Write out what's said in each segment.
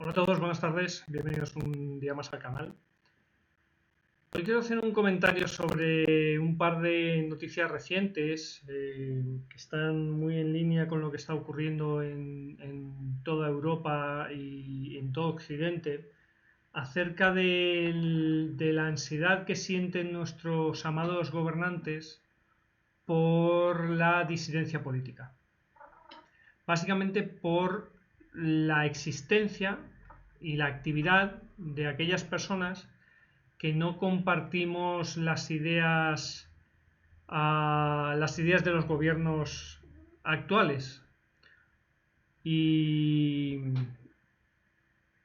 Hola a todos, buenas tardes, bienvenidos un día más al canal. Hoy quiero hacer un comentario sobre un par de noticias recientes que están muy en línea con lo que está ocurriendo en toda Europa y en todo Occidente acerca de la ansiedad que sienten nuestros amados gobernantes por la disidencia política. Básicamente por la existencia y la actividad de aquellas personas que no compartimos las ideas de los gobiernos actuales y,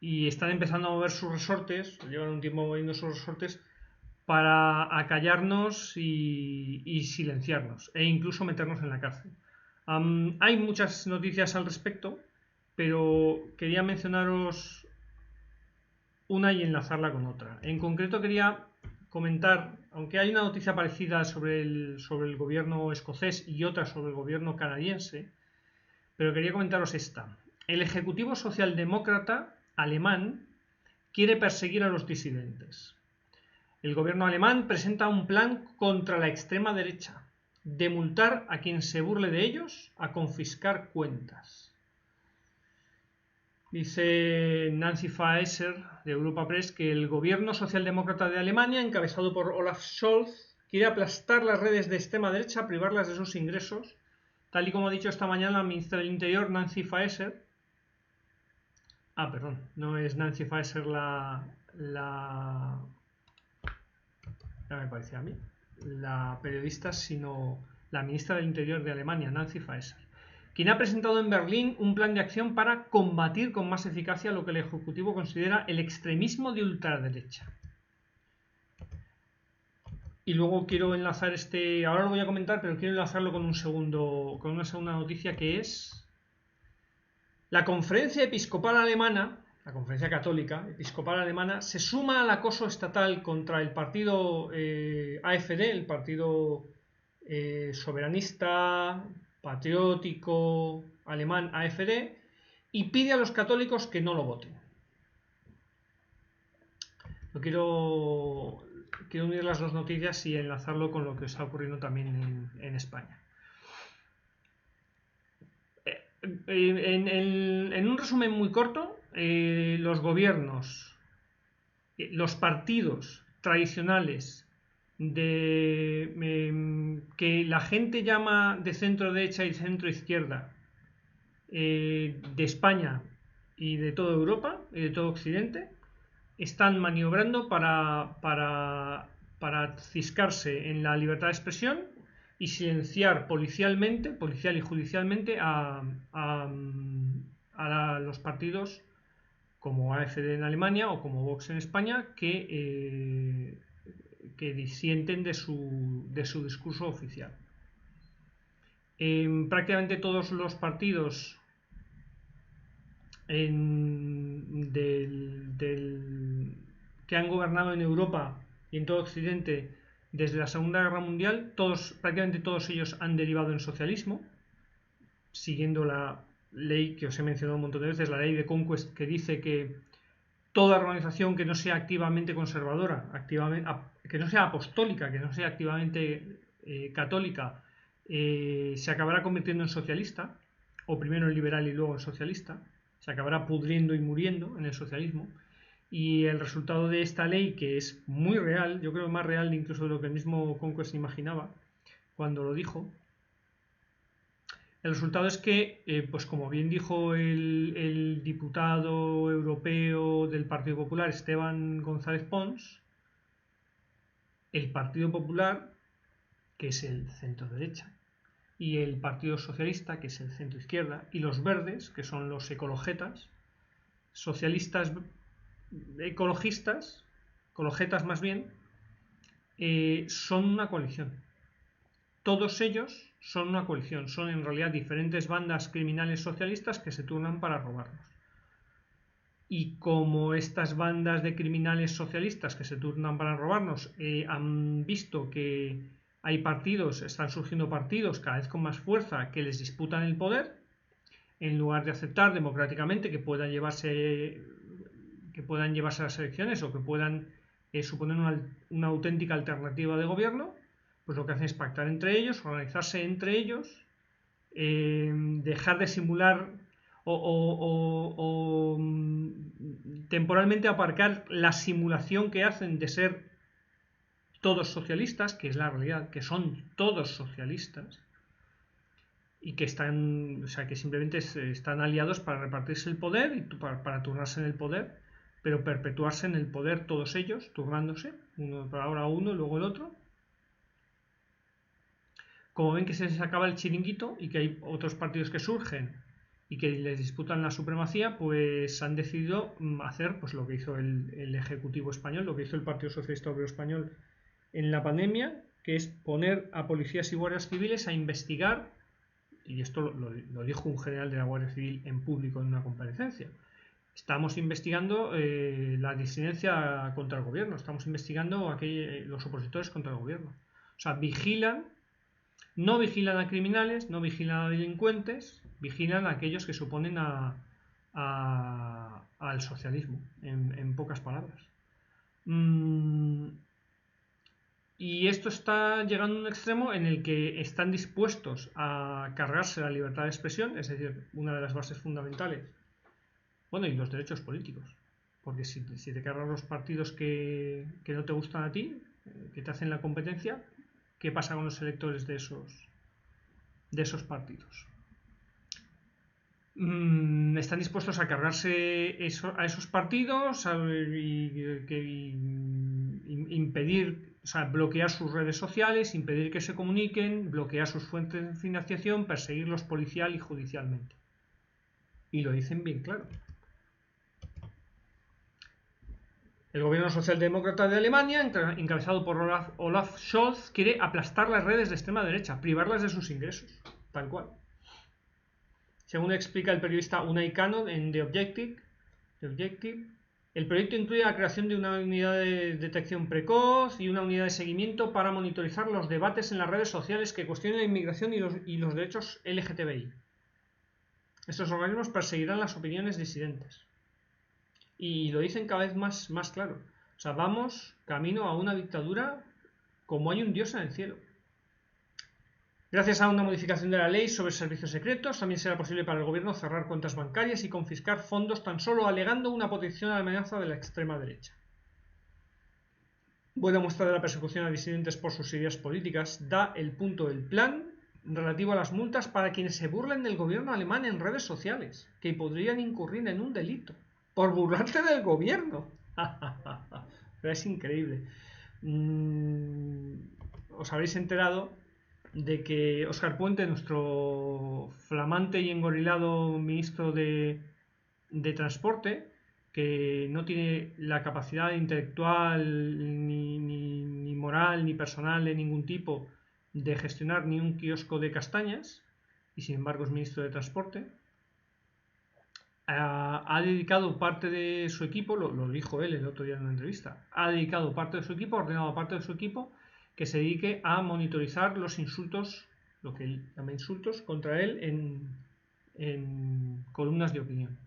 y están empezando a mover sus resortes, llevan un tiempo moviendo sus resortes para acallarnos y silenciarnos e incluso meternos en la cárcel. Hay muchas noticias al respecto, pero quería mencionaros una y enlazarla con otra. En concreto quería comentar, aunque hay una noticia parecida sobre el gobierno escocés y otra sobre el gobierno canadiense, pero quería comentaros esta. El Ejecutivo Socialdemócrata alemán quiere perseguir a los disidentes. El gobierno alemán presenta un plan contra la extrema derecha, de multar a quien se burle de ellos, a confiscar cuentas. Dice Nancy Faeser de Europa Press que el gobierno socialdemócrata de Alemania, encabezado por Olaf Scholz, quiere aplastar las redes de extrema derecha, privarlas de sus ingresos, tal y como ha dicho esta mañana la ministra del Interior, Nancy Faeser. Perdón, no es Nancy Faeser ya me parecía a mí, la periodista, sino la ministra del Interior de Alemania, Nancy Faeser, quien ha presentado en Berlín un plan de acción para combatir con más eficacia lo que el Ejecutivo considera el extremismo de ultraderecha. Y luego quiero enlazar ahora lo voy a comentar, pero quiero enlazarlo con una segunda noticia, que es la Conferencia Episcopal Alemana, la Conferencia Católica Episcopal Alemana, se suma al acoso estatal contra el partido AfD, el partido soberanista, patriótico alemán AfD, y pide a los católicos que no lo voten. Quiero unir las dos noticias y enlazarlo con lo que está ocurriendo también en España. En un resumen muy corto, los gobiernos, los partidos tradicionales que la gente llama de centro derecha y centro izquierda de España y de toda Europa y de todo Occidente están maniobrando para ciscarse en la libertad de expresión y silenciar policial y judicialmente a los partidos como AfD en Alemania o como Vox en España que disienten de su discurso oficial. Prácticamente todos los partidos que han gobernado en Europa y en todo Occidente desde la Segunda Guerra Mundial, prácticamente todos ellos han derivado en socialismo, siguiendo la ley que os he mencionado un montón de veces, la ley de Conquest, que dice que toda organización que no sea activamente conservadora, que no sea apostólica, que no sea activamente católica, se acabará convirtiendo en socialista, o primero en liberal y luego en socialista, se acabará pudriendo y muriendo en el socialismo. Y el resultado de esta ley, que es muy real, yo creo más real incluso de lo que el mismo Conquest imaginaba cuando lo dijo, el resultado es que, pues como bien dijo el diputado europeo del Partido Popular, Esteban González Pons, el Partido Popular, que es el centro derecha, y el Partido Socialista, que es el centro izquierda, y los verdes, que son los ecologetas, socialistas ecologistas más bien, son una coalición. Todos ellos son una coalición, son en realidad diferentes bandas criminales socialistas que se turnan para robarnos. Y como estas bandas de criminales socialistas que se turnan para robarnos han visto que están surgiendo partidos cada vez con más fuerza que les disputan el poder, en lugar de aceptar democráticamente que puedan llevarse puedan llevarse a las elecciones o que puedan suponer una auténtica alternativa de gobierno, pues lo que hacen es pactar entre ellos, organizarse entre ellos, dejar de simular o temporalmente aparcar la simulación que hacen de ser todos socialistas, que es la realidad, que son todos socialistas, y que están, o sea, que simplemente están aliados para repartirse el poder y para turnarse en el poder, pero perpetuarse en el poder todos ellos, turnándose, uno para ahora uno, luego el otro. Como ven que se les acaba el chiringuito y que hay otros partidos que surgen y que les disputan la supremacía, pues han decidido hacer pues lo que hizo el Ejecutivo español, lo que hizo el Partido Socialista Obrero Español en la pandemia, que es poner a policías y guardias civiles a investigar, y esto lo dijo un general de la Guardia Civil en público en una comparecencia. Estamos investigando la disidencia contra el gobierno, estamos investigando los opositores contra el gobierno. O sea, no vigilan a criminales, no vigilan a delincuentes, vigilan a aquellos que se oponen al socialismo, en pocas palabras. Y esto está llegando a un extremo en el que están dispuestos a cargarse la libertad de expresión, es decir, una de las bases fundamentales, bueno, y los derechos políticos. Porque si te cargas los partidos que no te gustan a ti, que te hacen la competencia, ¿qué pasa con los electores de esos partidos? Están dispuestos a cargarse a esos partidos impedir, o sea, bloquear sus redes sociales, impedir que se comuniquen, bloquear sus fuentes de financiación, perseguirlos policial y judicialmente. Y lo dicen bien claro. El gobierno socialdemócrata de Alemania, encabezado por Olaf Scholz, quiere aplastar las redes de extrema derecha, privarlas de sus ingresos, tal cual. Según explica el periodista Unai Kano en The Objective, el proyecto incluye la creación de una unidad de detección precoz y una unidad de seguimiento para monitorizar los debates en las redes sociales que cuestionen la inmigración y los derechos LGTBI. Estos organismos perseguirán las opiniones disidentes. Y lo dicen cada vez más claro. O sea, vamos camino a una dictadura como hay un Dios en el cielo. Gracias a una modificación de la ley sobre servicios secretos, también será posible para el gobierno cerrar cuentas bancarias y confiscar fondos tan solo alegando una potencial amenaza de la extrema derecha. Buena muestra de la persecución a disidentes por sus ideas políticas da el punto del plan relativo a las multas para quienes se burlen del gobierno alemán en redes sociales, que podrían incurrir en un delito por burlarse del gobierno. Pero es increíble. Os habréis enterado de que Óscar Puente, nuestro flamante y engorilado ministro de Transporte, que no tiene la capacidad intelectual, ni moral, ni personal de ningún tipo de gestionar ni un kiosco de castañas, y sin embargo es ministro de Transporte, ha dedicado parte de su equipo, lo dijo él el otro día en una entrevista, ha dedicado parte de su equipo, ha ordenado a parte de su equipo que se dedique a monitorizar los insultos, lo que él llama insultos, contra él en columnas de opinión.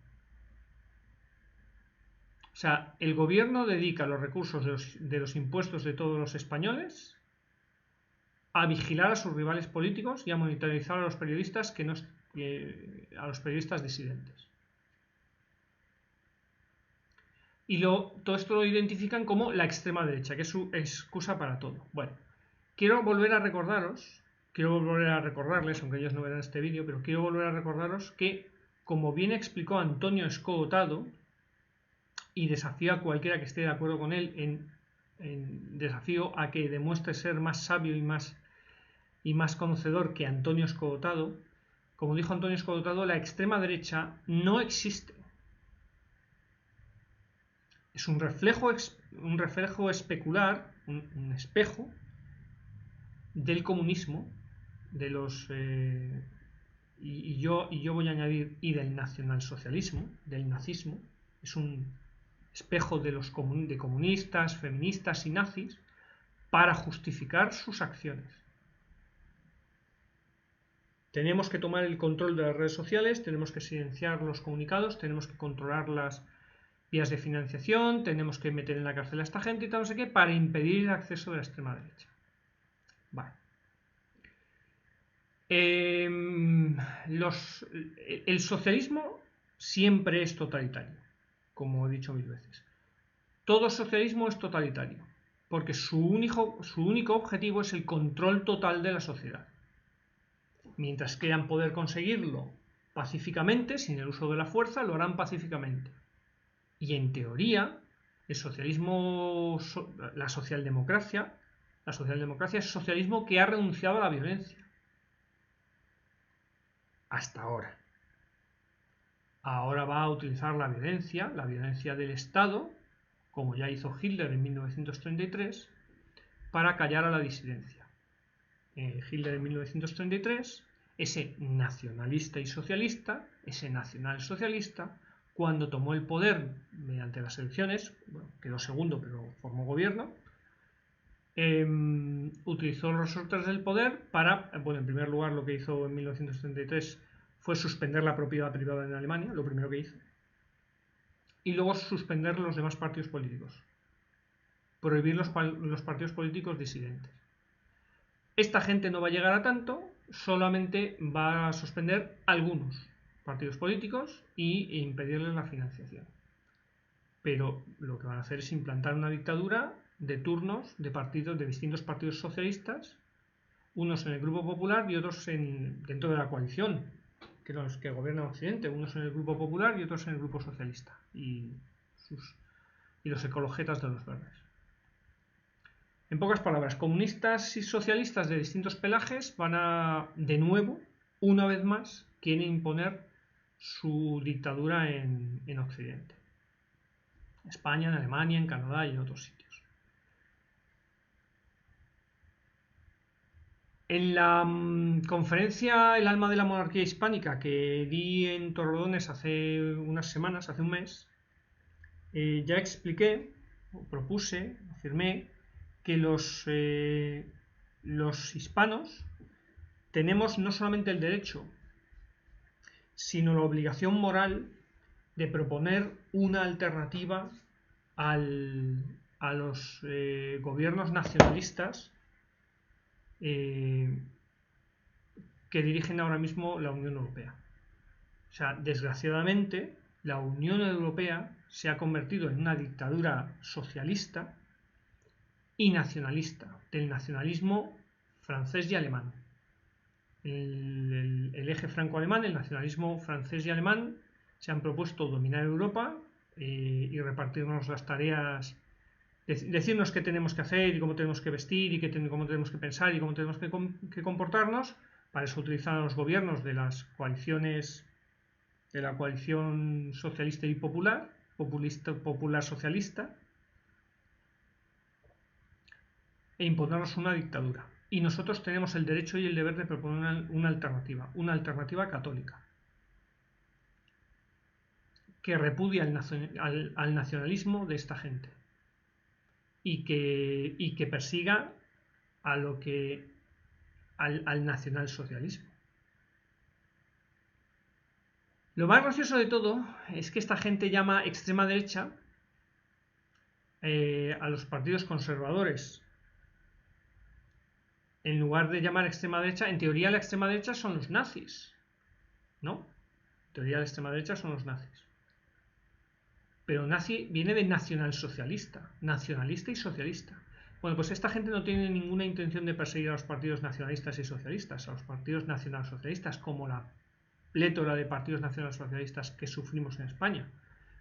O sea, el gobierno dedica los recursos de los impuestos de todos los españoles a vigilar a sus rivales políticos y a monitorizar a los periodistas a los periodistas disidentes. Y todo esto lo identifican como la extrema derecha, que es su excusa para todo. Bueno, quiero volver a recordarles, aunque ellos no verán este vídeo, pero quiero volver a recordaros que, como bien explicó Antonio Escotado, y desafío a cualquiera que esté de acuerdo con él desafío a que demuestre ser más sabio y más conocedor que Antonio Escotado. Como dijo Antonio Escotado, la extrema derecha no existe. Es un reflejo especular, un espejo del comunismo, de los y yo voy a añadir del nacionalsocialismo, del nazismo. Es un espejo de comunistas, feministas y nazis para justificar sus acciones. Tenemos que tomar el control de las redes sociales, tenemos que silenciar los comunicados, tenemos que controlar vías de financiación, tenemos que meter en la cárcel a esta gente y tal, no sé qué, para impedir el acceso de la extrema derecha. Vale. El socialismo siempre es totalitario, como he dicho mil veces. Todo socialismo es totalitario, porque su único objetivo es el control total de la sociedad. Mientras quieran poder conseguirlo pacíficamente, sin el uso de la fuerza, lo harán pacíficamente. Y en teoría, el socialismo, la socialdemocracia es socialismo que ha renunciado a la violencia. Hasta ahora. Ahora va a utilizar la violencia del Estado, como ya hizo Hitler en 1933, para callar a la disidencia. Hitler en 1933, ese nacionalista y socialista, ese nacionalsocialista, cuando tomó el poder mediante las elecciones, bueno, quedó segundo pero formó gobierno, utilizó los resortes del poder para, bueno, en primer lugar lo que hizo en 1933 fue suspender la propiedad privada en Alemania, lo primero que hizo, y luego suspender los demás partidos políticos, prohibir los partidos políticos disidentes. Esta gente no va a llegar a tanto, solamente va a suspender algunos partidos políticos e impedirles la financiación. Pero lo que van a hacer es implantar una dictadura de turnos de partidos, de distintos partidos socialistas, unos en el Grupo Popular y otros dentro de la coalición, que los que gobiernan Occidente, unos en el Grupo Popular y otros en el Grupo Socialista, y los ecologetas de los verdes. En pocas palabras, comunistas y socialistas de distintos pelajes van a, de nuevo, una vez más, quieren imponer su dictadura en Occidente. En España, en Alemania, en Canadá y en otros sitios. En la conferencia El alma de la monarquía hispánica que di en Torrelodones hace unas semanas, hace un mes, ya expliqué, propuse, afirmé que los hispanos tenemos no solamente el derecho, sino la obligación moral de proponer una alternativa a los gobiernos nacionalistas que dirigen ahora mismo la Unión Europea. O sea, desgraciadamente, la Unión Europea se ha convertido en una dictadura socialista y nacionalista, del nacionalismo francés y alemán. El eje franco-alemán, el nacionalismo francés y alemán, se han propuesto dominar Europa y repartirnos las tareas, decirnos qué tenemos que hacer y cómo tenemos que vestir y cómo tenemos que pensar y cómo tenemos que comportarnos. Para eso utilizan a los gobiernos de las coaliciones, de la coalición socialista y popular socialista, e imponernos una dictadura. Y nosotros tenemos el derecho y el deber de proponer una alternativa católica, que repudia al nacionalismo de esta gente y que persiga al nacionalsocialismo. Lo más gracioso de todo es que esta gente llama extrema derecha a los partidos conservadores. En lugar de llamar extrema derecha, en teoría la extrema derecha son los nazis, ¿no? En teoría la extrema derecha son los nazis. Pero nazi viene de nacionalsocialista, nacionalista y socialista. Bueno, pues esta gente no tiene ninguna intención de perseguir a los partidos nacionalistas y socialistas, a los partidos nacionalsocialistas, como la plétora de partidos nacionalsocialistas que sufrimos en España.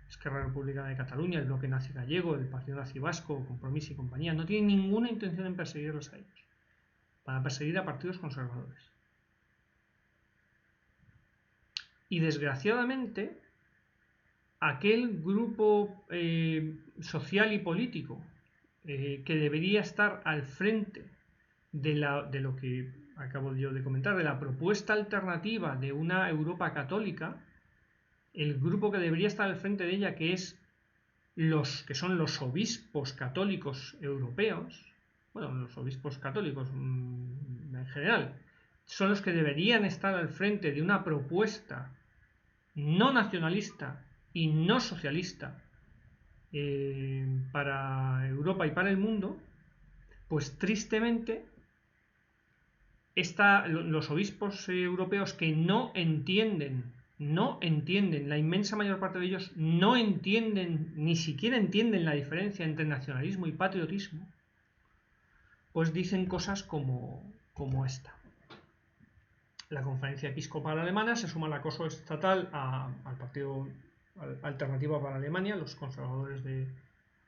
Esquerra Republicana de Cataluña, el Bloque Nazi Gallego, el Partido Nazi Vasco, Compromís y compañía, no tienen ninguna intención en perseguirlos a ellos. Para perseguir a partidos conservadores. Y desgraciadamente, aquel grupo social y político que debería estar al frente de lo que acabo yo de comentar, de la propuesta alternativa de una Europa católica, el grupo que debería estar al frente de ella, que son los obispos católicos europeos, bueno, los obispos católicos en general, son los que deberían estar al frente de una propuesta no nacionalista y no socialista para Europa y para el mundo, pues tristemente los obispos europeos que no entienden, la inmensa mayor parte de ellos no entienden, ni siquiera entienden la diferencia entre nacionalismo y patriotismo, pues dicen cosas como esta. La Conferencia Episcopal Alemana se suma al acoso estatal al partido Alternativa para Alemania, los conservadores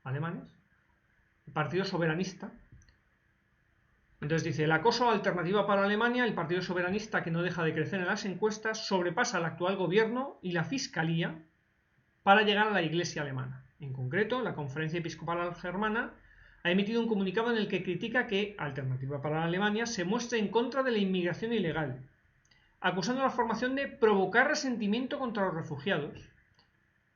alemanes, el partido soberanista. Entonces dice, el acoso a Alternativa para Alemania, el partido soberanista que no deja de crecer en las encuestas, sobrepasa al actual gobierno y la fiscalía para llegar a la Iglesia alemana. En concreto, la Conferencia Episcopal Germana ha emitido un comunicado en el que critica que Alternativa para Alemania se muestre en contra de la inmigración ilegal, acusando a la formación de provocar resentimiento contra los refugiados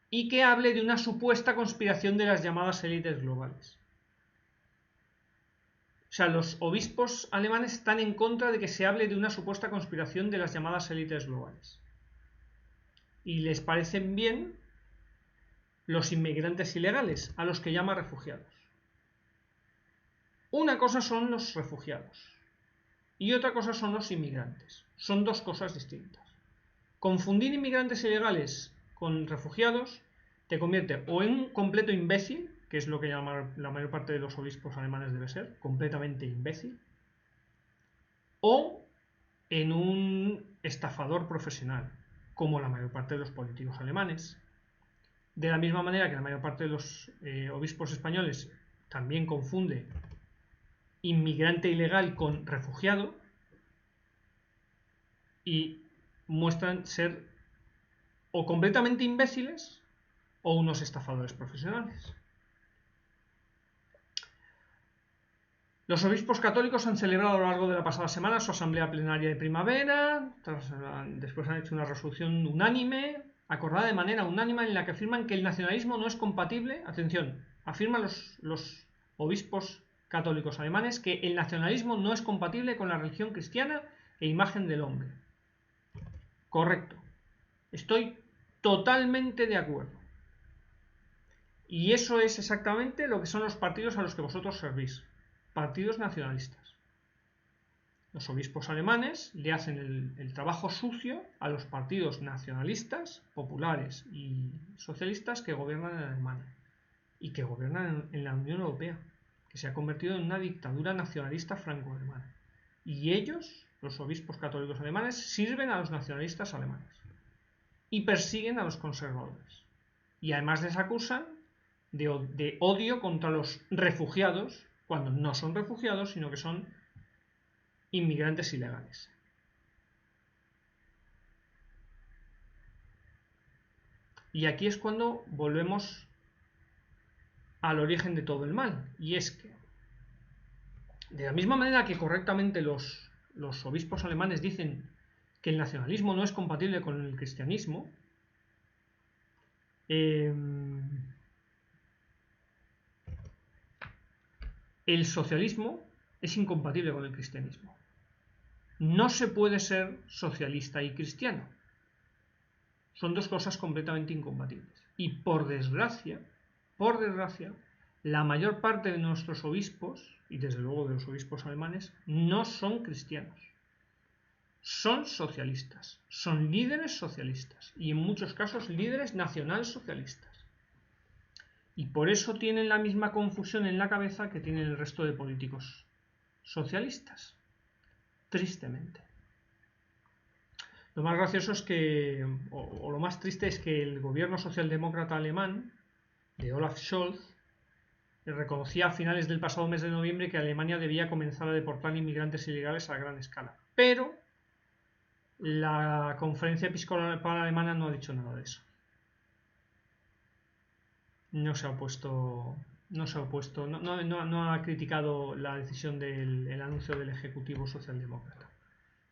y que hable de una supuesta conspiración de las llamadas élites globales. O sea, los obispos alemanes están en contra de que se hable de una supuesta conspiración de las llamadas élites globales. Y les parecen bien los inmigrantes ilegales, a los que llama refugiados. Una cosa son los refugiados y otra cosa son los inmigrantes. Son dos cosas distintas. Confundir inmigrantes ilegales con refugiados te convierte o en un completo imbécil, que es lo que llama la mayor parte de los obispos alemanes debe ser, completamente imbécil, o en un estafador profesional, como la mayor parte de los políticos alemanes. De la misma manera que la mayor parte de los obispos españoles también confunde inmigrante ilegal con refugiado y muestran ser o completamente imbéciles o unos estafadores profesionales. Los obispos católicos han celebrado a lo largo de la pasada semana su asamblea plenaria de primavera, después han hecho una resolución unánime, acordada de manera unánime, en la que afirman que el nacionalismo no es compatible, atención, afirman los obispos católicos alemanes que el nacionalismo no es compatible con la religión cristiana e imagen del hombre. Correcto. Estoy totalmente de acuerdo. Y eso es exactamente lo que son los partidos a los que vosotros servís. Partidos nacionalistas. Los obispos alemanes le hacen el trabajo sucio a los partidos nacionalistas, populares y socialistas que gobiernan en Alemania y que gobiernan en la Unión Europea, que se ha convertido en una dictadura nacionalista franco-alemana. Y ellos, los obispos católicos alemanes, sirven a los nacionalistas alemanes y persiguen a los conservadores. Y además les acusan de odio contra los refugiados, cuando no son refugiados, sino que son inmigrantes ilegales. Y aquí es cuando volvemos al origen de todo el mal, y es que de la misma manera que correctamente los obispos alemanes dicen que el nacionalismo no es compatible con el cristianismo, el socialismo es incompatible con el cristianismo. No se puede ser socialista y cristiano. Son dos cosas completamente incompatibles. Y por desgracia, la mayor parte de nuestros obispos, y desde luego de los obispos alemanes, no son cristianos. Son socialistas, son líderes socialistas y en muchos casos líderes nacionalsocialistas. Y por eso tienen la misma confusión en la cabeza que tienen el resto de políticos socialistas. Tristemente. Lo más gracioso es que, o lo más triste es que el gobierno socialdemócrata alemán, de Olaf Scholz, reconocía a finales del pasado mes de noviembre que Alemania debía comenzar a deportar inmigrantes ilegales a gran escala. Pero la Conferencia Episcopal Alemana no ha dicho nada de eso. No se ha opuesto, no ha criticado la decisión del anuncio del Ejecutivo Socialdemócrata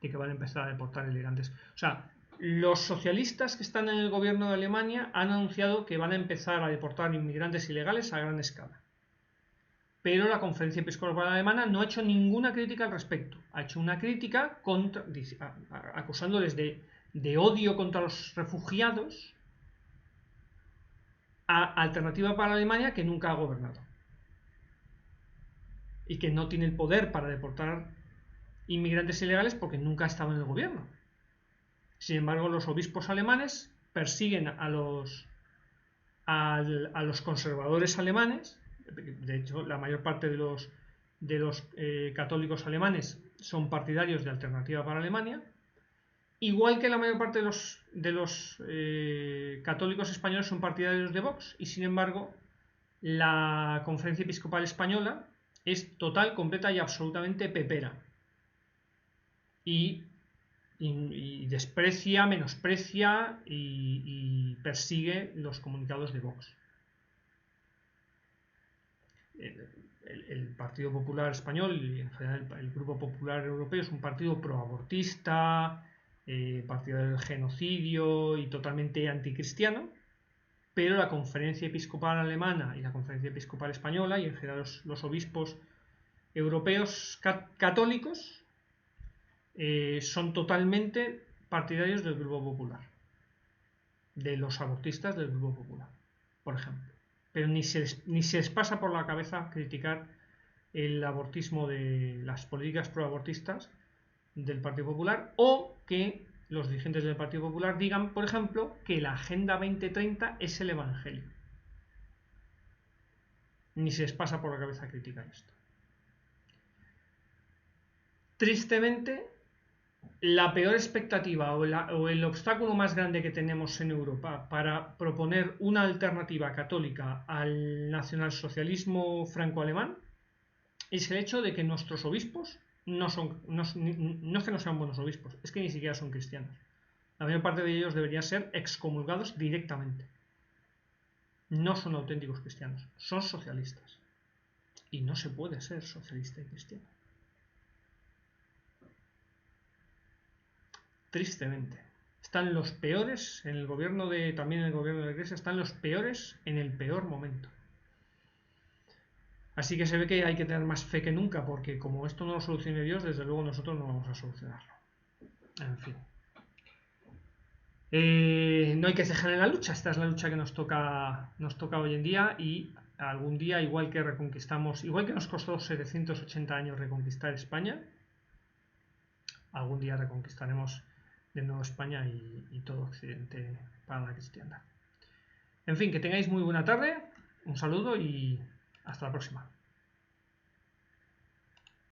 de que van a empezar a deportar inmigrantes. O sea, los socialistas que están en el gobierno de Alemania han anunciado que van a empezar a deportar inmigrantes ilegales a gran escala. Pero la Conferencia Episcopal Alemana no ha hecho ninguna crítica al respecto. Ha hecho una crítica acusándoles de odio contra los refugiados, Alternativa para Alemania, que nunca ha gobernado y que no tiene el poder para deportar inmigrantes ilegales porque nunca ha estado en el gobierno. Sin embargo, los obispos alemanes persiguen a los conservadores alemanes. De hecho, la mayor parte de los católicos alemanes son partidarios de Alternativa para Alemania, igual que la mayor parte de los católicos españoles son partidarios de Vox, y sin embargo la Conferencia Episcopal Española es total, completa y absolutamente pepera y desprecia, menosprecia y persigue los comunicados de Vox. El Partido Popular Español y en general el Grupo Popular Europeo es un partido proabortista, partidario del genocidio y totalmente anticristiano, pero la Conferencia Episcopal Alemana y la Conferencia Episcopal Española y en general los obispos europeos católicos son totalmente partidarios del Grupo Popular, de los abortistas del Grupo Popular, por ejemplo. Pero ni se les pasa por la cabeza criticar el abortismo de las políticas proabortistas del Partido Popular, o que los dirigentes del Partido Popular digan, por ejemplo, que la Agenda 2030 es el Evangelio. Ni se les pasa por la cabeza criticar esto. Tristemente, la peor expectativa o el obstáculo más grande que tenemos en Europa para proponer una alternativa católica al nacionalsocialismo franco-alemán es el hecho de que nuestros obispos no es que no sean buenos obispos, es que ni siquiera son cristianos. La mayor parte de ellos deberían ser excomulgados directamente. No son auténticos cristianos, son socialistas. Y no se puede ser socialista y cristiano. Tristemente. Están los peores en el gobierno también en el gobierno de la Iglesia, están los peores en el peor momento. Así que se ve que hay que tener más fe que nunca, porque como esto no lo solucione Dios, desde luego nosotros no vamos a solucionarlo. En fin. No hay que cejar en la lucha, esta es la lucha que nos toca hoy en día, y algún día, igual que nos costó 780 años reconquistar España, algún día reconquistaremos de nuevo España y todo Occidente para la cristiandad. En fin, que tengáis muy buena tarde, un saludo y hasta la próxima.